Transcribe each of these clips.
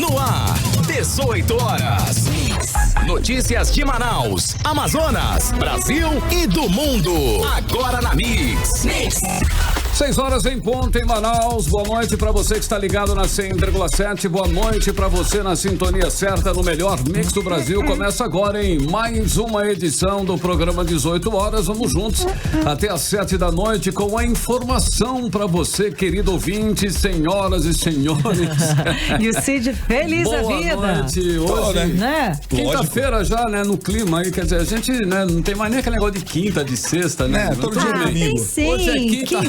No ar, 18 horas. Notícias de Manaus, Amazonas, Brasil e do mundo. Agora na Mix. 6 horas em ponto em Manaus. Boa noite para você que está ligado na 100,7. Boa noite para você na sintonia certa no melhor mix do Brasil. Começa agora em mais uma edição do programa 18 horas. Vamos juntos até às 7 da noite com a informação para você, querido ouvinte, senhoras e senhores. E o Cid feliz Boa da vida. Boa noite. Hoje, né? Quinta-feira já, né, no clima aí, quer dizer, a gente, né, não tem mais nem aquele negócio de quinta, de sexta, né? Todo dia é domingo. Tem sim, Hoje é quinta.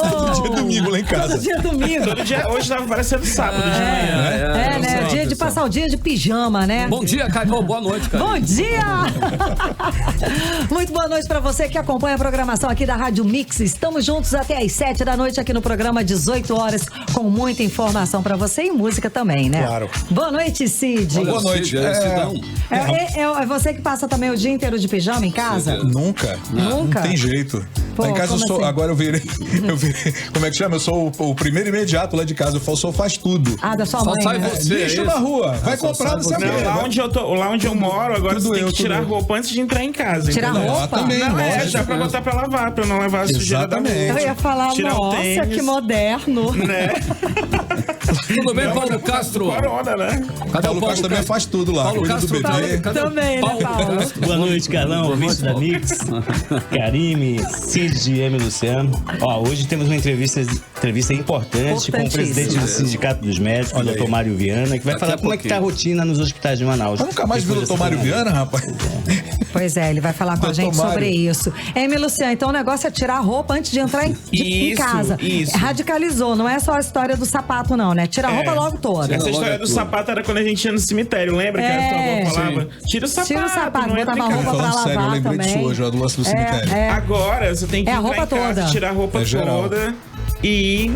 Todo dia é domingo lá em casa. Todo dia é domingo. Todo dia, hoje tava parecendo sábado de manhã. né? Dia de passar o dia de pijama, né? Bom dia, Caio. Boa noite, Caio. Bom dia! Muito boa noite pra você que acompanha a programação aqui da Rádio Mix. Estamos juntos até às 7 da noite aqui no programa 18 horas, com muita informação pra você e música também, né? Claro. Boa noite, Cid. Boa noite. É você que passa também o dia inteiro de pijama em casa? Nunca. Nunca? Não tem jeito. Pô, lá em casa eu sou, assim? agora eu virei, como é que chama? Eu sou o primeiro imediato lá de casa, eu só faz tudo. Ah, da sua Só mãe, sai né? você. Lixo na rua, vai comprar, não sei o Não, quê. lá onde eu moro, agora Tudo você tem eu, que tirar tudo eu. roupa antes de entrar em casa. Tirar entendeu? roupa? Também, Não, lógico. já pra botar pra lavar, pra não levar a sujeira da Exatamente. Eu rua. ia falar, Tirar o nossa, tênis. que moderno. Né? Tudo bem, Paulo Castro? Corona, né? Cadê Paulo Castro também faz tudo lá, Paulo cuida do Castro bebê. cadê Também, né, Paulo? Castro? Boa noite, Carlão, ouvinte da Mix, Karime, Cid e M. Luciano. Ó, hoje temos uma entrevista importante com o presidente do Sindicato dos Médicos, o Dr. Mário Viana, que vai Daqui falar a como é que tá a rotina nos hospitais de Manaus. Eu nunca mais vi o Dr. Mário Viana, rapaz. Pois é, ele vai falar com a Dr. gente Mário. sobre isso. Luciano, então o negócio é tirar a roupa antes de entrar em Isso, casa. isso. Radicalizou, não é só a história do sapato não, né? Tira a roupa logo toda. Essa logo história é do tudo. sapato era quando a gente ia no cemitério, lembra? Que a tua avó falava, tira o sapato. Tira o sapato, não entra botava em a roupa casa. pra Falando sério, eu lavar lembrei também. disso hoje, ó, do lance do cemitério. Agora você tem que É a entrar roupa em casa, toda. tirar a roupa É geral. toda e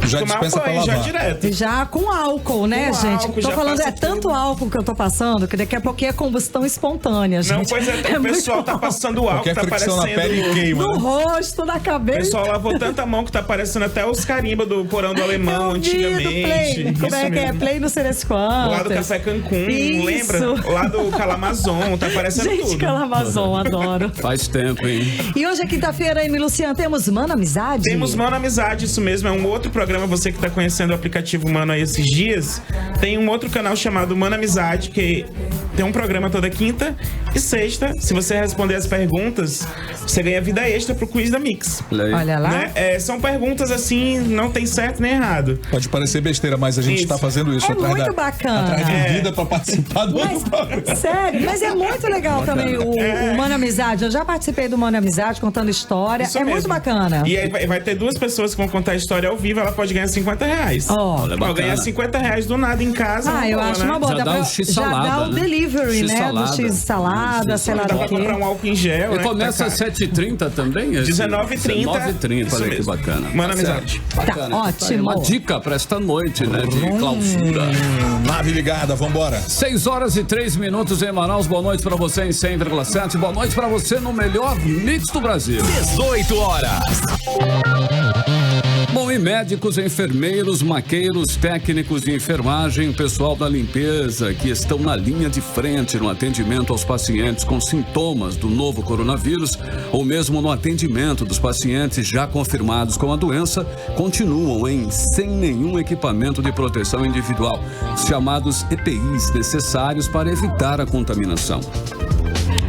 Já tomar dispensa pra banho já lavar. direto. Já com álcool, né, Com gente? álcool, Tô já falando, passa é tanto tudo. álcool que eu tô passando que daqui a pouquinho é combustão espontânea, gente. Não, pois é, o muito pessoal tá álcool. passando álcool, Qualquer tá fricção na parecendo... pele queima. No rosto, na O cabeça. pessoal lavou tanta mão que tá parecendo até os carimbas do porão do alemão Eu vi do antigamente. Play. Como é Isso que é? mesmo. Play no sei das quantas. Lá do Café Cancún, Isso. lembra? Lá do Calamazon, tá parecendo Gente, tudo. Calamazon, adoro. Faz tempo, hein? E hoje é quinta-feira, Amy Luciano, temos Mano Amizade? Temos Mano Amizade, isso mesmo, é um outro programa, você que tá conhecendo o aplicativo Mano aí esses dias, tem um outro canal chamado Mano Amizade, que tem um programa toda quinta e sexta. Se você responder as perguntas, você ganha vida extra pro quiz da Mix. Olha lá. Né? São perguntas assim, não tem certo nem errado. Pode parecer besteira, mas a gente Isso. está fazendo isso É muito bacana. atrás de vida pra participar do outro programa. Mas, sério, mas é muito legal também o Mano Amizade. Eu já participei do Mano Amizade contando história. Isso é mesmo. muito bacana. E aí vai ter duas pessoas que vão contar a história ao vivo, ela pode ganhar R$50. Ó. Olha, Vai ganhar bacana. R$50 do nada em casa. Ah, eu não rola, acho uma boa. Já dá pra- um X já salada, dá o né? delivery, X né? salada. Do X salada, sei lá Dá do pra quê. comprar um álcool em gel, E né? começa às 7h30 também? 19h30. 19h30, Isso olha que mesmo. bacana. Mano, Tá amizade. certo. Bacana. Tá ótimo. Uma dica pra esta noite, né? De clausura. Nave ligada, vambora. 6h03 em Manaus. Boa noite pra você em 100,7. Boa noite pra você no melhor mix do Brasil. 18 horas. Bom, e médicos, enfermeiros, maqueiros, técnicos de enfermagem, pessoal da limpeza que estão na linha de frente no atendimento aos pacientes com sintomas do novo coronavírus ou mesmo no atendimento dos pacientes já confirmados com a doença, continuam sem nenhum equipamento de proteção individual, os chamados EPIs necessários para evitar a contaminação.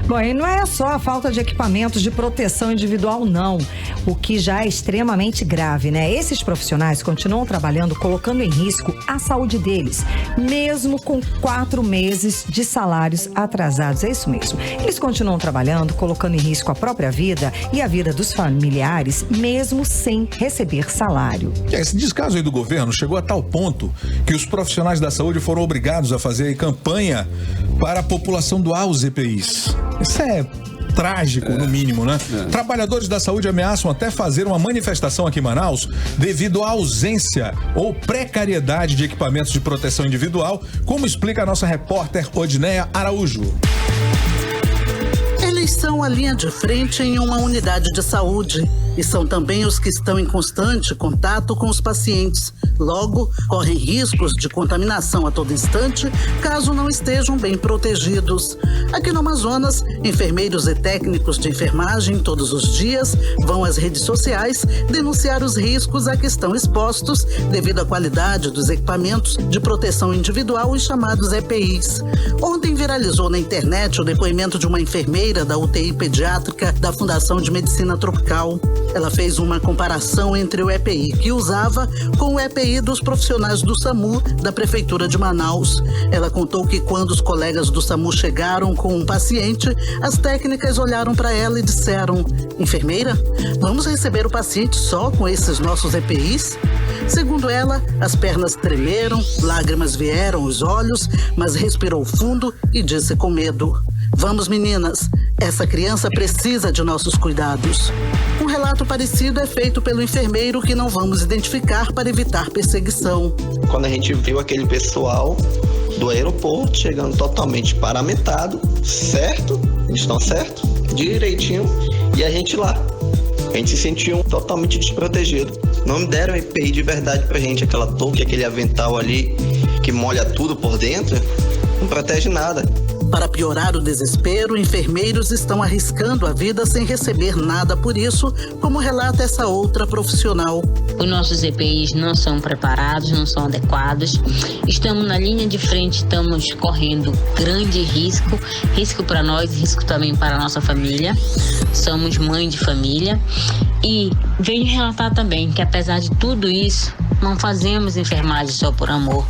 Bom, e não é só a falta de equipamentos de proteção individual, não. O que já é extremamente grave, né? Esses profissionais continuam trabalhando, colocando em risco a saúde deles, mesmo com 4 meses de salários atrasados. É isso mesmo. Eles continuam trabalhando, colocando em risco a própria vida e a vida dos familiares, mesmo sem receber salário. Esse descaso aí do governo chegou a tal ponto que os profissionais da saúde foram obrigados a fazer campanha para a população doar os EPIs. Isso é trágico, no mínimo, né? Trabalhadores da saúde ameaçam até fazer uma manifestação aqui em Manaus devido à ausência ou precariedade de equipamentos de proteção individual, como explica a nossa repórter Odineia Araújo. Eles são a linha de frente em uma unidade de saúde. e são também os que estão em constante contato com os pacientes. Logo, correm riscos de contaminação a todo instante, caso não estejam bem protegidos. Aqui no Amazonas, enfermeiros e técnicos de enfermagem todos os dias vão às redes sociais denunciar os riscos a que estão expostos devido à qualidade dos equipamentos de proteção individual, os chamados EPIs. Ontem viralizou na internet o depoimento de uma enfermeira da UTI pediátrica da Fundação de Medicina Tropical. Ela fez uma comparação entre o EPI que usava com o EPI dos profissionais do SAMU da Prefeitura de Manaus. Ela contou que quando os colegas do SAMU chegaram com um paciente, as técnicas olharam para ela e disseram: enfermeira, vamos receber o paciente só com esses nossos EPIs? Segundo ela, as pernas tremeram, lágrimas vieram aos olhos, mas respirou fundo e disse com medo: vamos, meninas, essa criança precisa de nossos cuidados. Um relato parecido é feito pelo enfermeiro que não vamos identificar para evitar perseguição. Quando a gente viu aquele pessoal do aeroporto chegando totalmente paramentado, certo? Eles estão certo? Direitinho. E a gente lá. A gente se sentiu totalmente desprotegido. Não me deram EPI de verdade pra gente. Aquela touca, aquele avental ali que molha tudo por dentro, não protege nada. Para piorar o desespero, enfermeiros estão arriscando a vida sem receber nada por isso, como relata essa outra profissional. Os nossos EPIs não são preparados, não são adequados. Estamos na linha de frente, estamos correndo grande risco para nós, risco também para a nossa família. Somos mãe de família e venho relatar também que apesar de tudo isso, não fazemos enfermagem só por amor.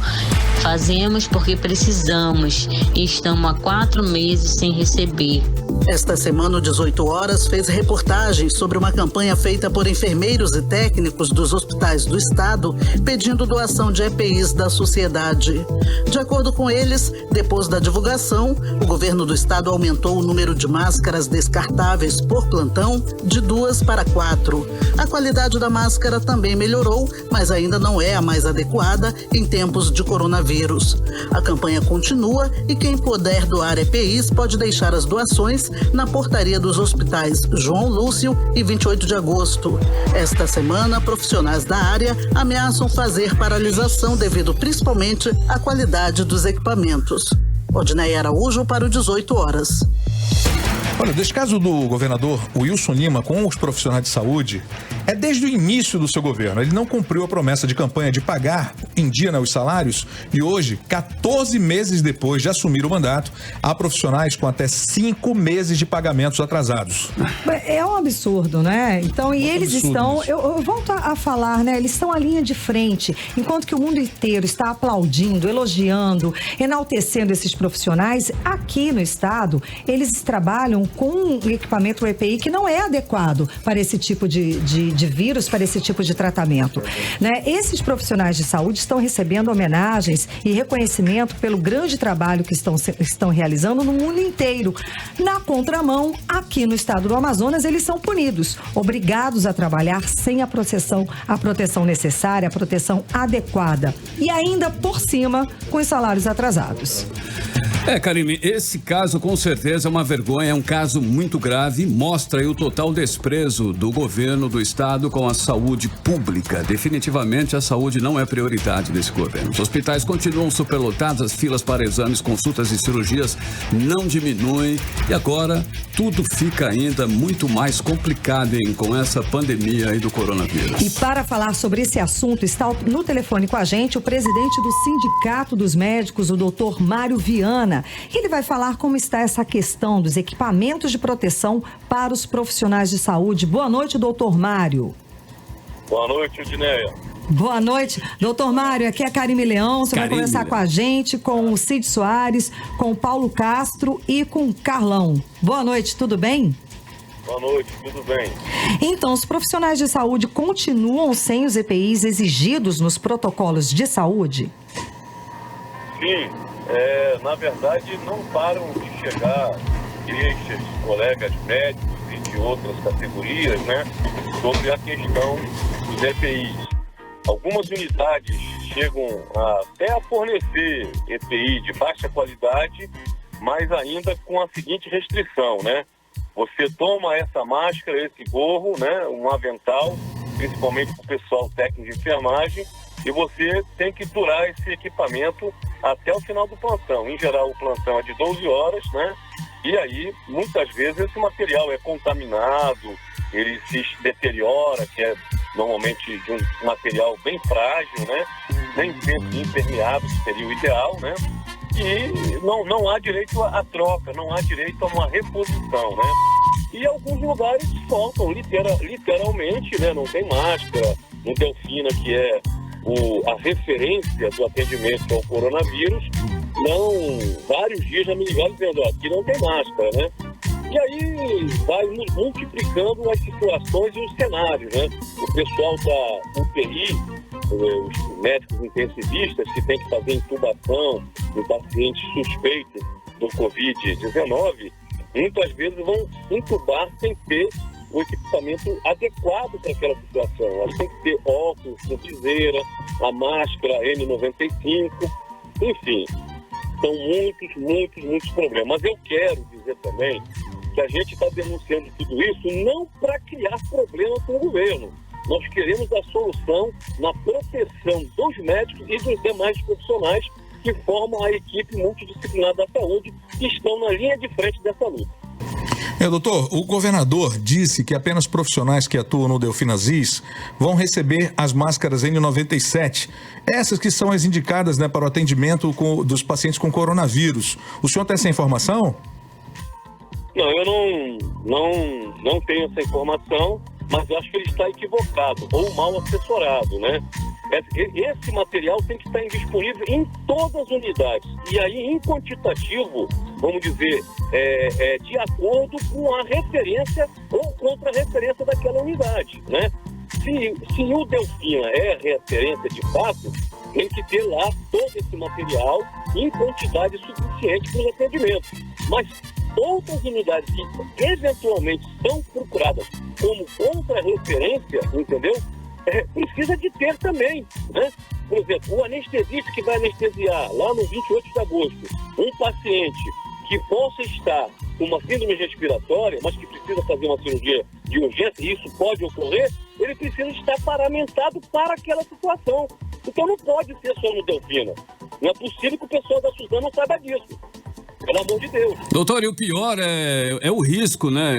Fazemos porque precisamos e estamos há 4 meses sem receber. Esta semana, o 18 Horas fez reportagens sobre uma campanha feita por enfermeiros e técnicos dos hospitais do estado pedindo doação de EPIs da sociedade. De acordo com eles, depois da divulgação, o governo do estado aumentou o número de máscaras descartáveis por plantão de 2 para 4. A qualidade da máscara também melhorou, mas ainda não é a mais adequada em tempos de coronavírus. A campanha continua e quem puder doar EPIs pode deixar as doações na portaria dos hospitais João Lúcio e 28 de agosto. Esta semana, profissionais da área ameaçam fazer paralisação devido principalmente à qualidade dos equipamentos. Odneia Araújo para o 18 Horas. Olha, o descaso do governador Wilson Lima com os profissionais de saúde é desde o início do seu governo. Ele não cumpriu a promessa de campanha de pagar em dia, né, os salários, e hoje, 14 meses depois de assumir o mandato, há profissionais com até 5 meses de pagamentos atrasados. É um absurdo, né? Então, e eles estão, eu volto a falar, né? Eles estão à linha de frente, enquanto que o mundo inteiro está aplaudindo, elogiando, enaltecendo esses profissionais. Aqui no estado, eles trabalham com um equipamento EPI que não é adequado para esse tipo de vírus, para esse tipo de tratamento, né? Esses profissionais de saúde estão recebendo homenagens e reconhecimento pelo grande trabalho que estão realizando no mundo inteiro. Na contramão, aqui no estado do Amazonas, eles são punidos, obrigados a trabalhar sem a proteção necessária, a proteção adequada e ainda por cima com os salários atrasados. Karime, esse caso com certeza é uma vergonha, é um caso muito grave e mostra aí o total desprezo do governo do estado com a saúde pública. Definitivamente a saúde não é prioridade desse governo. Os hospitais continuam superlotados, as filas para exames, consultas e cirurgias não diminuem e agora tudo fica ainda muito mais complicado, hein, com essa pandemia aí do coronavírus. E para falar sobre esse assunto, está no telefone com a gente o presidente do Sindicato dos Médicos, o Dr. Mário Viana. Ele vai falar como está essa questão dos equipamentos de proteção para os profissionais de saúde. Boa noite, doutor Mário. Boa noite, Odneia. Boa noite, doutor Mário. Aqui é a Karime Leão. Você vai conversar com a gente, com o Cid Soares, com o Paulo Castro e com o Carlão. Boa noite, tudo bem? Boa noite, tudo bem. Então, os profissionais de saúde continuam sem os EPIs exigidos nos protocolos de saúde? Sim. Na verdade, não param de chegar queixas de colegas médicos e de outras categorias, né, sobre a questão dos EPIs. Algumas unidades chegam até a fornecer EPI de baixa qualidade, mas ainda com a seguinte restrição, né? Você toma essa máscara, esse gorro, né, um avental, principalmente para o pessoal técnico de enfermagem, e você tem que durar esse equipamento até o final do plantão. Em geral, o plantão é de 12 horas, né? E aí, muitas vezes, esse material é contaminado, ele se deteriora, que é normalmente de um material bem frágil, né? Nem sempre impermeável, que seria o ideal, né? E não há direito à troca, não há direito a uma reposição, né? E alguns lugares faltam, literalmente, né? Não tem máscara. No Delfina, que é a referência do atendimento ao coronavírus, vários dias já me ligaram dizendo, aqui não tem máscara, né? E aí vai multiplicando as situações e os cenários, né? O pessoal da UTI, os médicos intensivistas que tem que fazer intubação em pacientes suspeitos do Covid-19, muitas vezes vão intubar sem ter o equipamento adequado para aquela situação. Elas têm que ter óculos, viseira, a máscara N95, enfim, são muitos problemas. Mas eu quero dizer também que a gente está denunciando tudo isso não para criar problema com o governo. Nós queremos a solução na proteção dos médicos e dos demais profissionais que formam a equipe multidisciplinar da saúde que estão na linha de frente dessa luta. Doutor, o governador disse que apenas profissionais que atuam no Delfina Zis vão receber as máscaras N97, essas que são as indicadas, né, para o atendimento dos pacientes com coronavírus. O senhor tem essa informação? Não, eu não tenho essa informação, mas eu acho que ele está equivocado ou mal assessorado, né? Esse material tem que estar disponível em todas as unidades. E aí, em quantitativo, vamos dizer, de acordo com a referência ou contra a referência daquela unidade, né? Se o Delfina é referência de fato, tem que ter lá todo esse material em quantidade suficiente para os atendimentos. Mas outras unidades que eventualmente são procuradas como contra-referência, entendeu? Precisa de ter também, né? Por exemplo, o anestesista que vai anestesiar lá no 28 de agosto um paciente que possa estar com uma síndrome respiratória, mas que precisa fazer uma cirurgia de urgência, e isso pode ocorrer, ele precisa estar paramentado para aquela situação. Então não pode ser só no Delfina. Não é possível que o pessoal da Suzano não saiba disso. Pelo amor de Deus. Doutor, e o pior é o risco, né?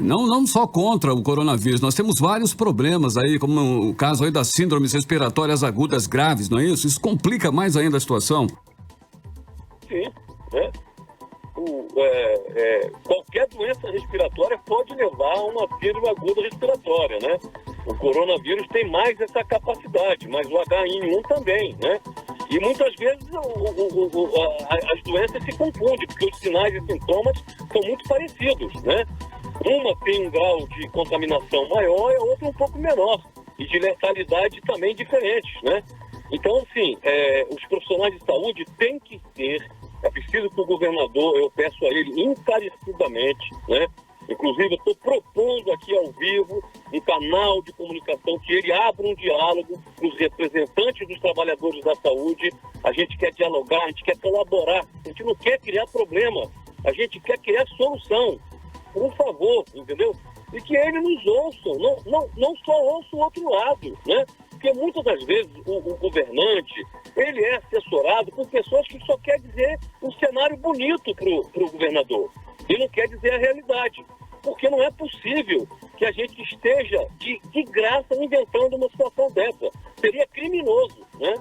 Não só contra o coronavírus, nós temos vários problemas aí, como o caso aí das síndromes respiratórias agudas graves, não é isso? Isso complica mais ainda a situação. Sim, né? Qualquer doença respiratória pode levar a uma síndrome aguda respiratória, né? O coronavírus tem mais essa capacidade, mas o H1N1 também, né? E muitas vezes as doenças se confundem, porque os sinais e sintomas são muito parecidos, né? Uma tem um grau de contaminação maior e a outra um pouco menor, e de letalidade também diferentes, né? Então, assim, os profissionais de saúde têm que ter, é preciso que o governador, eu peço a ele encarecidamente, né? Inclusive, eu estou propondo aqui ao vivo um canal de comunicação que ele abra um diálogo com os representantes dos trabalhadores da saúde. A gente quer dialogar, a gente quer colaborar, a gente não quer criar problema, a gente quer criar solução. Por favor, entendeu? E que ele nos ouçam, não só ouça o outro lado, né? Porque muitas das vezes o governante, ele é assessorado por pessoas que só querem dizer um cenário bonito para o governador. E não quer dizer a realidade. Porque não é possível que a gente esteja de graça inventando uma situação dessa. Seria criminoso, né?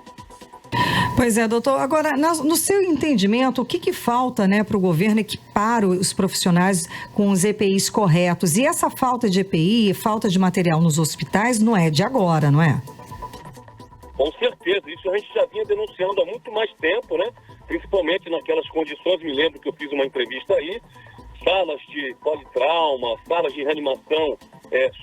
Pois é, doutor. Agora, no seu entendimento, o que falta, né, para o governo equipar os profissionais com os EPIs corretos? E essa falta de EPI, falta de material nos hospitais, não é de agora, não é? Com certeza. Isso a gente já vinha denunciando há muito mais tempo, né? Principalmente naquelas condições, me lembro que eu fiz uma entrevista aí, salas de politrauma, salas de reanimação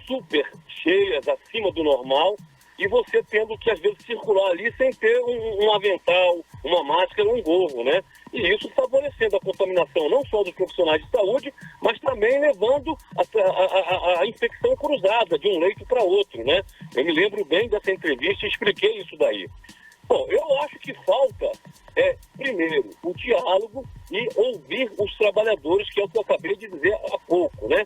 super cheias, acima do normal, e você tendo que, às vezes, circular ali sem ter um avental, uma máscara, um gorro, né? E isso favorecendo a contaminação não só dos profissionais de saúde, mas também levando a infecção cruzada de um leito para outro, né? Eu me lembro bem dessa entrevista e expliquei isso daí. Bom, eu acho que falta, primeiro, o diálogo e ouvir os trabalhadores, que é o que eu acabei de dizer há pouco, né?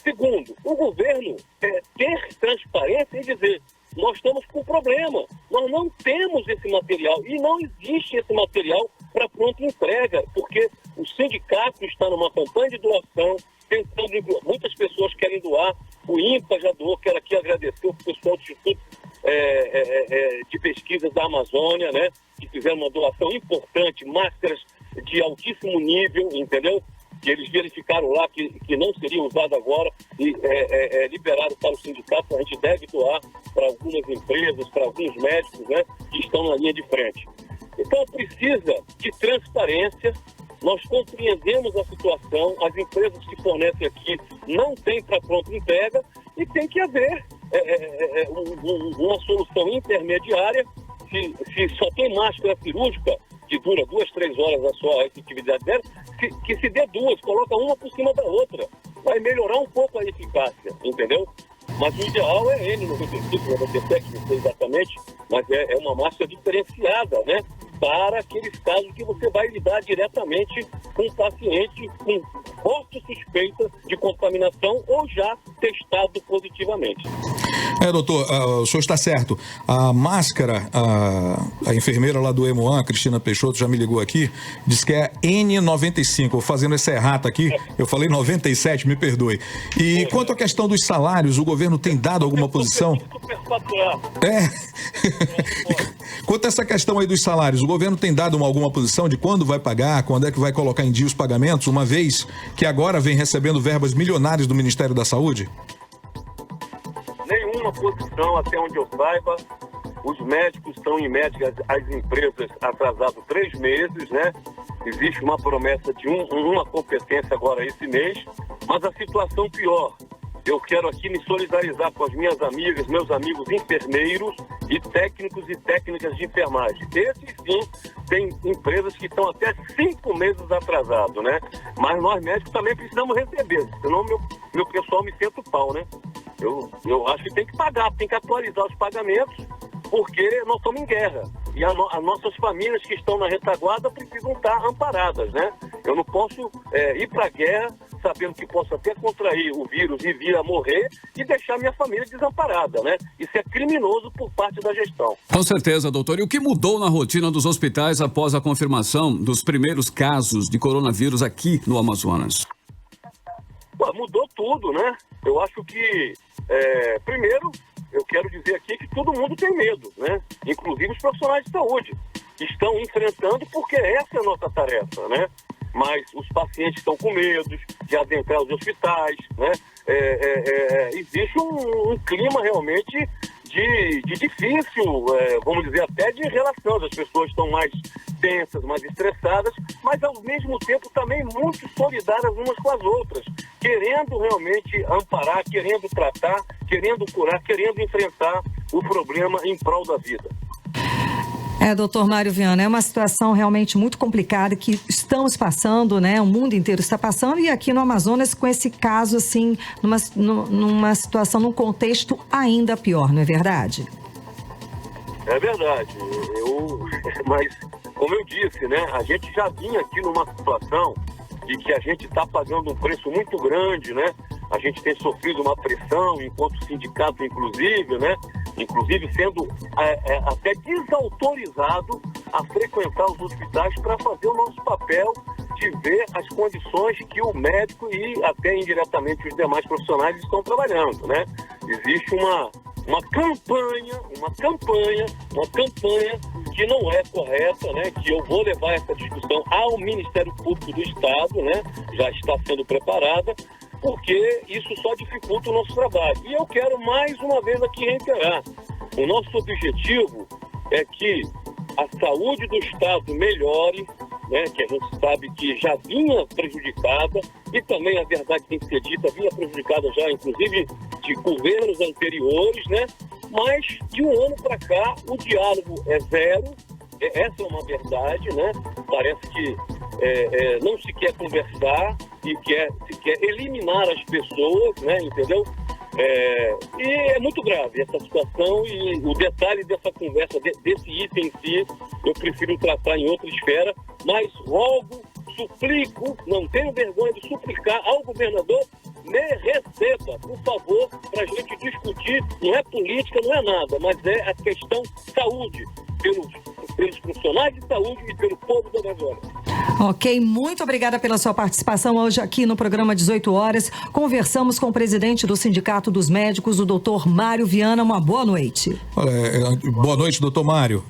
Segundo, o governo ter transparência e dizer: nós estamos com problema, nós não temos esse material e não existe esse material para pronta entrega, porque o sindicato está numa campanha de doação, tentando, muitas pessoas querem doar, o INPA já doou, quero aqui agradecer o pessoal do Instituto de Pesquisas da Amazônia, né, que fizeram uma doação importante, máscaras de altíssimo nível, entendeu? Que eles verificaram lá que não seria usado agora e liberaram para o sindicato. A gente deve doar para algumas empresas, para alguns médicos, né, que estão na linha de frente. Então precisa de transparência. Nós compreendemos a situação, as empresas que fornecem aqui não têm para pronta entrega e tem que haver uma solução intermediária. Se só tem máscara cirúrgica, que dura 2-3 horas a sua efetividade dela, que se dê duas, coloca uma por cima da outra. Vai melhorar um pouco a eficácia, entendeu? Mas o ideal é N95, 97, não sei exatamente, mas é uma máscara diferenciada, né? Para aqueles casos que você vai lidar diretamente com o paciente com forte suspeita de contaminação ou já testado positivamente. Doutor, o senhor está certo. A máscara, a enfermeira lá do Hemoan, Cristina Peixoto, já me ligou aqui, diz que é N95. Vou fazendo essa errata aqui, eu falei 97, me perdoe. E quanto à questão dos salários, o governo tem dado alguma posição? Quanto a essa questão aí dos salários, o governo tem dado alguma posição de quando vai pagar, quando é que vai colocar em dia os pagamentos, uma vez que agora vem recebendo verbas milionárias do Ministério da Saúde? Nenhuma posição, até onde eu saiba. Os médicos estão, em média, as empresas atrasadas 3 meses, né? Existe uma promessa de uma competência agora esse mês, mas a situação pior. Eu quero aqui me solidarizar com as minhas amigas, meus amigos enfermeiros e técnicos e técnicas de enfermagem. Esses sim, tem empresas que estão até 5 meses atrasados, né? Mas nós médicos também precisamos receber, senão meu pessoal me senta o pau, né? Eu acho que tem que pagar, tem que atualizar os pagamentos, porque nós estamos em guerra. E as nossas famílias que estão na retaguarda precisam estar amparadas, né? Eu não posso ir para a guerra sabendo que posso até contrair o vírus e vir a morrer e deixar minha família desamparada, né? Isso é criminoso por parte da gestão. Com certeza, doutor. E o que mudou na rotina dos hospitais após a confirmação dos primeiros casos de coronavírus aqui no Amazonas? Mudou tudo, né? Eu acho que, primeiro, eu quero dizer aqui que todo mundo tem medo, né? Inclusive os profissionais de saúde estão enfrentando, porque essa é a nossa tarefa, né? Mas os pacientes estão com medo de adentrar os hospitais, né? Existe um clima realmente de difícil, vamos dizer, até de relação. As pessoas estão mais tensas, mais estressadas, mas ao mesmo tempo também muito solidárias umas com as outras, querendo realmente amparar, querendo tratar, querendo curar, querendo enfrentar o problema em prol da vida. Doutor Mário Viana, é uma situação realmente muito complicada que estamos passando, né? O mundo inteiro está passando e aqui no Amazonas com esse caso, assim, numa situação, num contexto ainda pior, não é verdade? É verdade. Mas, como eu disse, né? A gente já vinha aqui numa situação de que a gente está pagando um preço muito grande, né? A gente tem sofrido uma pressão, enquanto sindicato, inclusive, né? Inclusive sendo até desautorizado a frequentar os hospitais para fazer o nosso papel de ver as condições que o médico e até indiretamente os demais profissionais estão trabalhando, né? Existe uma campanha que não é correta, né? Que eu vou levar essa discussão ao Ministério Público do Estado, né? Já está sendo preparada, porque isso só dificulta o nosso trabalho. E eu quero mais uma vez aqui reiterar, o nosso objetivo é que a saúde do Estado melhore, né, que a gente sabe que já vinha prejudicada, e também, a verdade tem que ser dita, vinha prejudicada já, inclusive, de governos anteriores, né? Mas, de um ano para cá, o diálogo é zero, essa é uma verdade, né? Parece que não se quer conversar e se quer eliminar as pessoas, né? Entendeu? E é muito grave essa situação, e o detalhe dessa conversa, desse item em si, eu prefiro tratar em outra esfera, mas rogo suplico, não tenho vergonha de suplicar ao governador, me receba, por favor, para a gente discutir. Não é política, não é nada, mas é a questão saúde, pelos profissionais de saúde e pelo povo do Amazonas. Ok, muito obrigada pela sua participação hoje aqui no programa 18 horas. Conversamos com o presidente do Sindicato dos Médicos, o doutor Mário Viana. Uma boa noite. Boa noite, doutor Mário.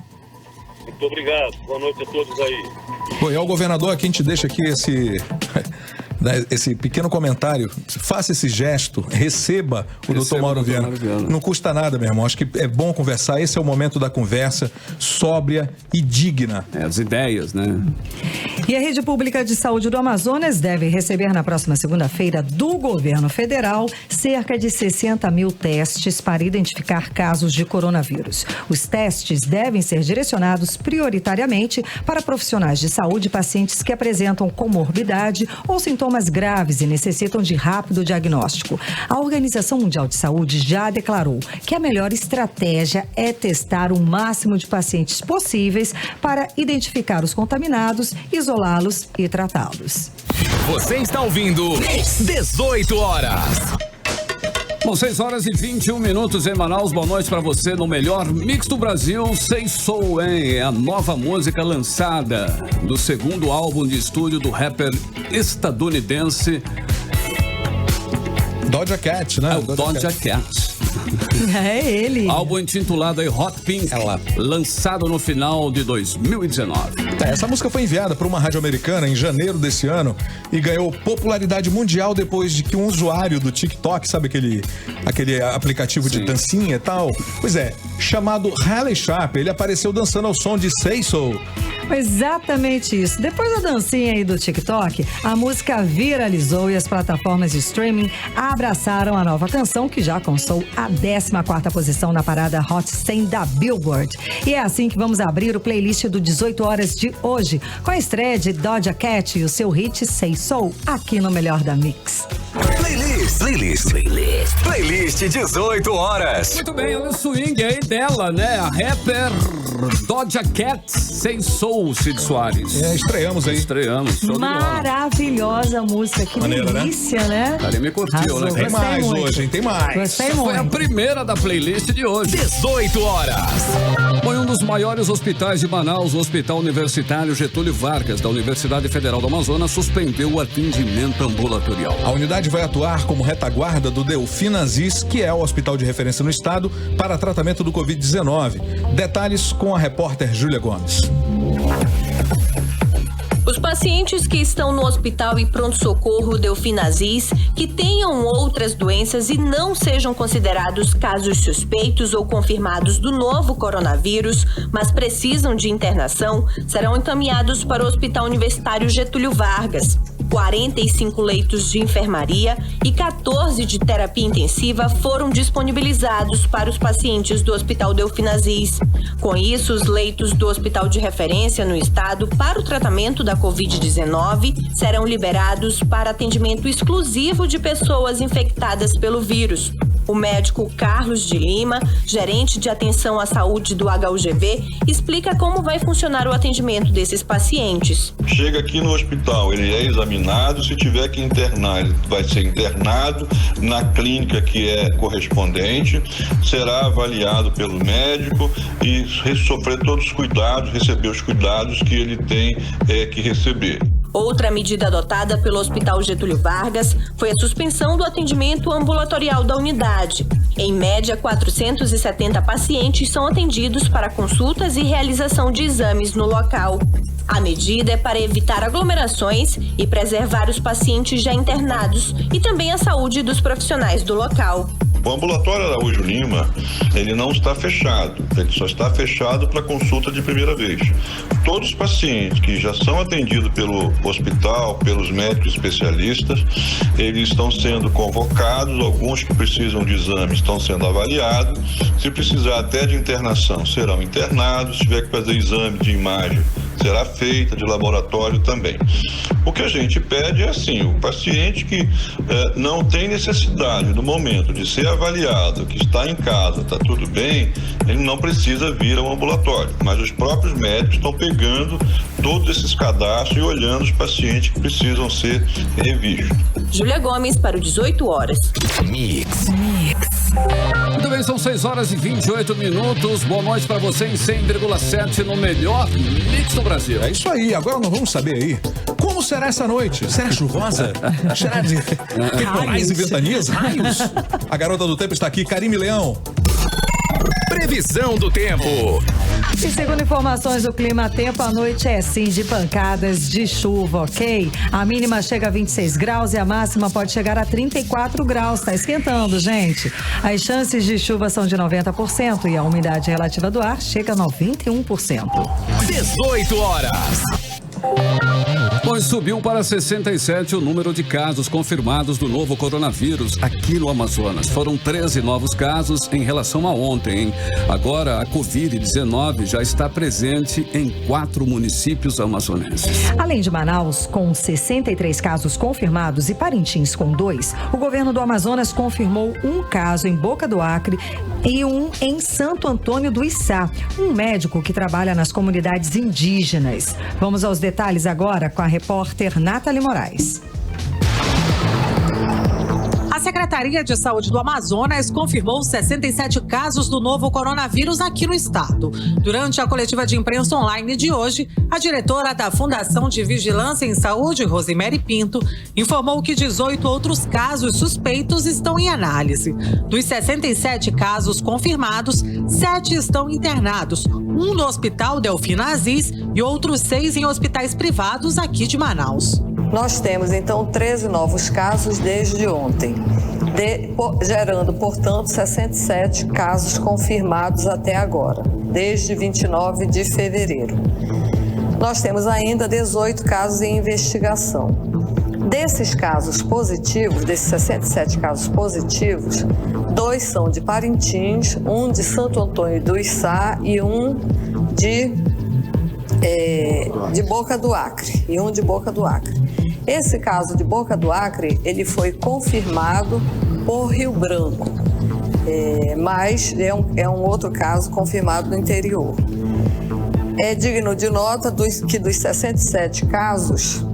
Muito obrigado. Boa noite a todos aí. É o governador aqui, a gente deixa aqui esse pequeno comentário. Faça esse gesto, receba o doutor Mauro Viana. Não custa nada, meu irmão. Acho que é bom conversar. Esse é o momento da conversa sóbria e digna. As ideias, né? E a Rede Pública de Saúde do Amazonas deve receber na próxima segunda-feira do governo federal cerca de 60 mil testes para identificar casos de coronavírus. Os testes devem ser direcionados prioritariamente para profissionais de saúde e pacientes que apresentam comorbidade ou sintomas graves e necessitam de rápido diagnóstico. A Organização Mundial de Saúde já declarou que a melhor estratégia é testar o máximo de pacientes possíveis para identificar os contaminados, isolá-los e tratá-los. Você está ouvindo 18 horas. Bom, 6 horas e 21 minutos em Manaus. Boa noite para você no melhor mix do Brasil. Say So, hein? É a nova música lançada do segundo álbum de estúdio do rapper estadunidense Doja Cat, né? Doja Cat. É ele. Álbum intitulado Hot Pink, lançado no final de 2019. Essa música foi enviada por uma rádio americana em janeiro desse ano e ganhou popularidade mundial depois de que um usuário do TikTok, sabe aquele aplicativo de dancinha e tal? Pois é, chamado Halle Sharp, ele apareceu dançando ao som de Say So. Exatamente isso. Depois da dancinha aí do TikTok, a música viralizou e as plataformas de streaming abraçaram a nova canção, que já conquistou a 14ª posição na parada Hot 100 da Billboard. E é assim que vamos abrir o playlist do 18 horas de hoje, com a estreia de Doja Cat e o seu hit Say So, aqui no Melhor da Mix. Playlist 18 horas. Muito bem, olha o swing aí dela, né? A rapper Doja Cat, Say So, Cid Soares. Estreamos aí. Maravilhosa música, que maneira, delícia, né? Cara, me curtiu, né? Tem mais hoje, hein? Tem mais. Gostei muito. Foi a primeira da playlist de hoje. 18 horas. Foi um dos maiores hospitais de Manaus, o Hospital Universitário Getúlio Vargas, da Universidade Federal do Amazonas, suspendeu o atendimento ambulatorial. A unidade vai atuar como retaguarda do Delfim Aziz, que é o hospital de referência no estado para tratamento do Covid-19. Detalhes com a repórter Júlia Gomes. Os pacientes que estão no hospital e pronto-socorro Delfim Aziz, que tenham outras doenças e não sejam considerados casos suspeitos ou confirmados do novo coronavírus, mas precisam de internação, serão encaminhados para o Hospital Universitário Getúlio Vargas. 45 leitos de enfermaria e 14 de terapia intensiva foram disponibilizados para os pacientes do Hospital Delfim Aziz. Com isso, os leitos do hospital de referência no estado para o tratamento da Covid-19 serão liberados para atendimento exclusivo de pessoas infectadas pelo vírus. O médico Carlos de Lima, gerente de atenção à saúde do HUGV, explica como vai funcionar o atendimento desses pacientes. Chega aqui no hospital, ele é examinado, se tiver que internar, ele vai ser internado na clínica que é correspondente, será avaliado pelo médico e sofrer todos os cuidados, receber os cuidados que ele tem que receber. Outra medida adotada pelo Hospital Getúlio Vargas foi a suspensão do atendimento ambulatorial da unidade. Em média, 470 pacientes são atendidos para consultas e realização de exames no local. A medida é para evitar aglomerações e preservar os pacientes já internados e também a saúde dos profissionais do local. O ambulatório Araújo Lima, ele não está fechado, ele só está fechado para consulta de primeira vez. Todos os pacientes que já são atendidos pelo hospital, pelos médicos especialistas, eles estão sendo convocados, alguns que precisam de exame estão sendo avaliados, se precisar até de internação, serão internados, se tiver que fazer exame de imagem, será feita, de laboratório também. O que a gente pede é assim, o paciente que não tem necessidade no momento de ser avaliado, que está em casa, está tudo bem, ele não precisa vir ao ambulatório, mas os próprios médicos estão pegando todos esses cadastros e olhando os pacientes que precisam ser revistos. Júlia Gomes para o 18 horas. Mix. Muito bem, são 6 horas e 28 minutos. Boa noite para você em 100,7 no melhor Mix do Brasil. É isso aí, agora nós vamos saber aí como será essa noite. Será chuvosa? Será de temporais e ventanias? Raios? A garota do tempo está aqui, Karime Leão. Previsão do tempo. E segundo informações do Clima Tempo, a noite é sim de pancadas de chuva, ok? A mínima chega a 26 graus e a máxima pode chegar a 34 graus. Tá esquentando, gente. As chances de chuva são de 90% e a umidade relativa do ar chega a 91%. 18 horas. Pois subiu para 67 o número de casos confirmados do novo coronavírus aqui no Amazonas. Foram 13 novos casos em relação a ontem, hein? Agora, a Covid-19 já está presente em 4 municípios amazonenses. Além de Manaus, com 63 casos confirmados e Parintins com 2, o governo do Amazonas confirmou um caso em Boca do Acre e um em Santo Antônio do Içá, um médico que trabalha nas comunidades indígenas. Vamos aos detalhes agora com a repórter Nathalie Moraes. A Secretaria de Saúde do Amazonas confirmou 67 casos do novo coronavírus aqui no estado. Durante a coletiva de imprensa online de hoje, a diretora da Fundação de Vigilância em Saúde, Rosemary Pinto, informou que 18 outros casos suspeitos estão em análise. Dos 67 casos confirmados, 7 estão internados, um no Hospital Delfina Aziz e outros 6 em hospitais privados aqui de Manaus. Nós temos, então, 13 novos casos desde ontem, gerando, portanto, 67 casos confirmados até agora, desde 29 de fevereiro. Nós temos ainda 18 casos em investigação. Desses casos positivos, desses 67 casos positivos, 2 são de Parintins, um de Santo Antônio do Içá e um de Boca do Acre, Esse caso de Boca do Acre, ele foi confirmado por Rio Branco, mas é um outro caso confirmado no interior. É digno de nota que dos 67 casos,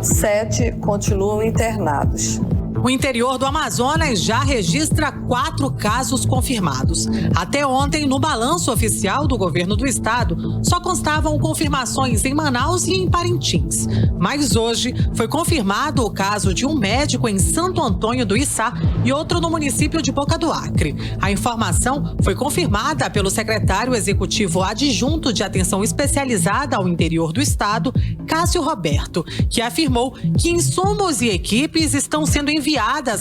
7 continuam internados. O interior do Amazonas já registra 4 casos confirmados. Até ontem, no balanço oficial do governo do estado, só constavam confirmações em Manaus e em Parintins. Mas hoje foi confirmado o caso de um médico em Santo Antônio do Içá e outro no município de Boca do Acre. A informação foi confirmada pelo secretário executivo adjunto de atenção especializada ao interior do estado, Cássio Roberto, que afirmou que insumos e equipes estão sendo enviadas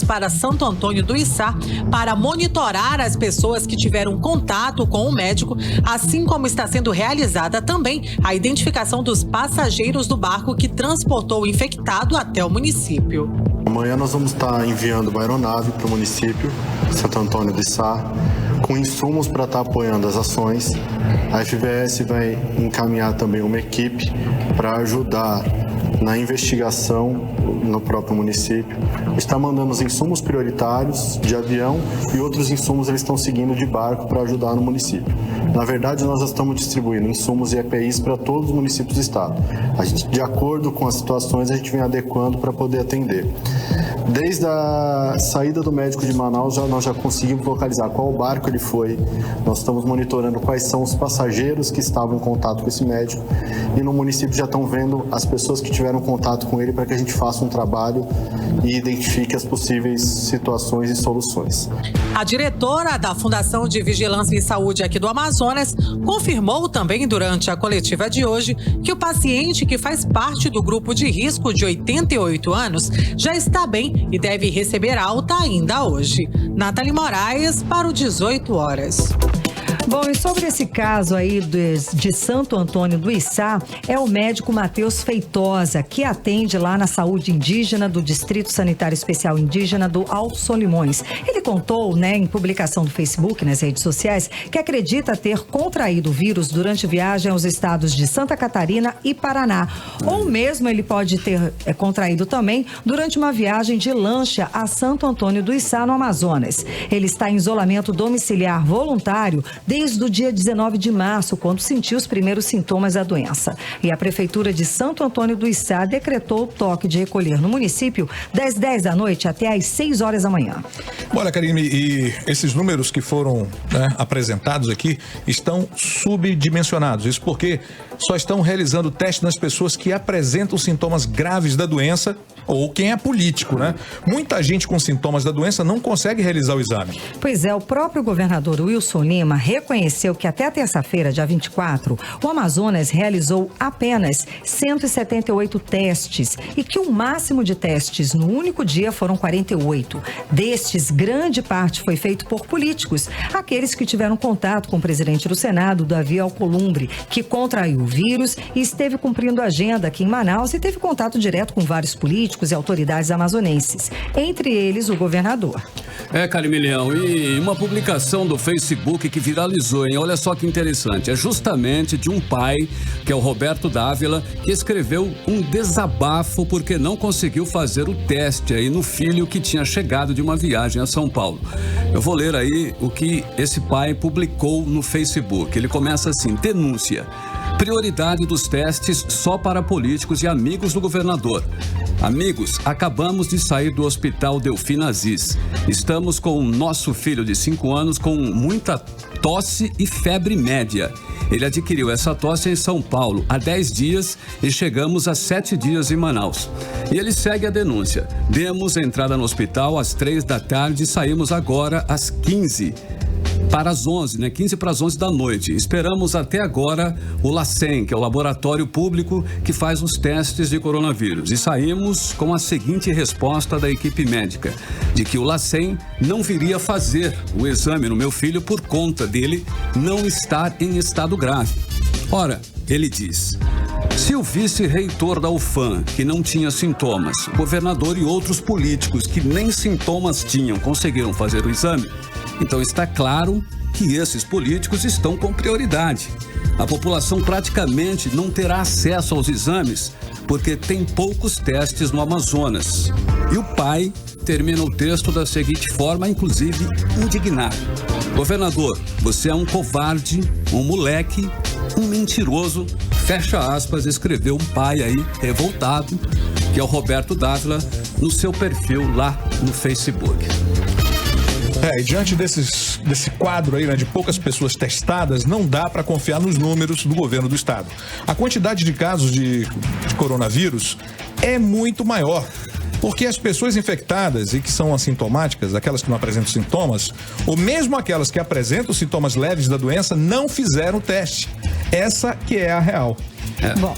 para Santo Antônio do Içá para monitorar as pessoas que tiveram contato com o médico, assim como está sendo realizada também a identificação dos passageiros do barco que transportou o infectado até o município. Amanhã nós vamos estar enviando uma aeronave para o município, Santo Antônio do Içá, com insumos para estar apoiando as ações. A FVS vai encaminhar também uma equipe para ajudar na investigação no próprio município. Está mandando os insumos prioritários de avião e outros insumos eles estão seguindo de barco para ajudar no município. Na verdade, nós já estamos distribuindo insumos e EPIs para todos os municípios do estado. A gente, de acordo com as situações, a gente vem adequando para poder atender. Desde a saída do médico de Manaus, nós já conseguimos localizar qual barco ele foi. Nós estamos monitorando quais são os passageiros que estavam em contato com esse médico. E no município já estão vendo as pessoas que tiveram contato com ele para que a gente faça um trabalho e identifique as possíveis situações e soluções. A diretora da Fundação de Vigilância em Saúde aqui do Amazonas confirmou também durante a coletiva de hoje que o paciente que faz parte do grupo de risco de 88 anos já está bem e deve receber alta ainda hoje. Nathalie Moraes para o 18 horas. Bom, e sobre esse caso aí de Santo Antônio do Içá, é o médico Matheus Feitosa, que atende lá na saúde indígena do Distrito Sanitário Especial Indígena do Alto Solimões. Ele contou, em publicação do Facebook, nas redes sociais, que acredita ter contraído o vírus durante viagem aos estados de Santa Catarina e Paraná. Ou mesmo ele pode ter contraído também durante uma viagem de lancha a Santo Antônio do Içá, no Amazonas. Ele está em isolamento domiciliar voluntário desde o dia 19 de março, quando sentiu os primeiros sintomas da doença. E a Prefeitura de Santo Antônio do Içá decretou o toque de recolher no município das 10 da noite até às 6 horas da manhã. Olha, Karine, e esses números que foram apresentados aqui estão subdimensionados. Isso porque só estão realizando teste nas pessoas que apresentam sintomas graves da doença ou quem é político, Muita gente com sintomas da doença não consegue realizar o exame. Pois é, o próprio governador Wilson Lima reconheceu que até terça-feira, dia 24, o Amazonas realizou apenas 178 testes e que o máximo de testes no único dia foram 48. Destes, grande parte foi feito por políticos, aqueles que tiveram contato com o presidente do Senado, Davi Alcolumbre, que contraiu o vírus e esteve cumprindo a agenda aqui em Manaus e teve contato direto com vários políticos e autoridades amazonenses, entre eles o governador. Karine Leão, e uma publicação do Facebook que viralizou, hein? Olha só que interessante, é justamente de um pai, que é o Roberto Dávila, que escreveu um desabafo porque não conseguiu fazer o teste aí no filho que tinha chegado de uma viagem a São Paulo. Eu vou ler aí o que esse pai publicou no Facebook. Ele começa assim: denúncia. Prioridade dos testes só para políticos e amigos do governador. Amigos, acabamos de sair do hospital Delfim Aziz. Estamos com o nosso filho de 5 anos com muita tosse e febre média. Ele adquiriu essa tosse em São Paulo há 10 dias e chegamos a 7 dias em Manaus. E ele segue a denúncia. Demos entrada no hospital às 3 da tarde e saímos agora às 15 para as 11, 15 para as 11 da noite. Esperamos até agora o LACEN, que é o laboratório público que faz os testes de coronavírus. E saímos com a seguinte resposta da equipe médica, de que o LACEN não viria fazer o exame no meu filho por conta dele não estar em estado grave. Ora, ele diz: se o vice-reitor da UFAM, que não tinha sintomas, o governador e outros políticos que nem sintomas tinham conseguiram fazer o exame, então está claro que esses políticos estão com prioridade. A população praticamente não terá acesso aos exames porque tem poucos testes no Amazonas. E o pai termina o texto da seguinte forma, inclusive indignado: governador, você é um covarde, um moleque, um mentiroso, fecha aspas, escreveu um pai aí revoltado, que é o Roberto Dávila, no seu perfil lá no Facebook. E diante desse quadro aí, de poucas pessoas testadas, não dá para confiar nos números do governo do estado. A quantidade de casos de coronavírus é muito maior, porque as pessoas infectadas e que são assintomáticas, aquelas que não apresentam sintomas, ou mesmo aquelas que apresentam sintomas leves da doença, não fizeram o teste. Essa que é a real. Bom,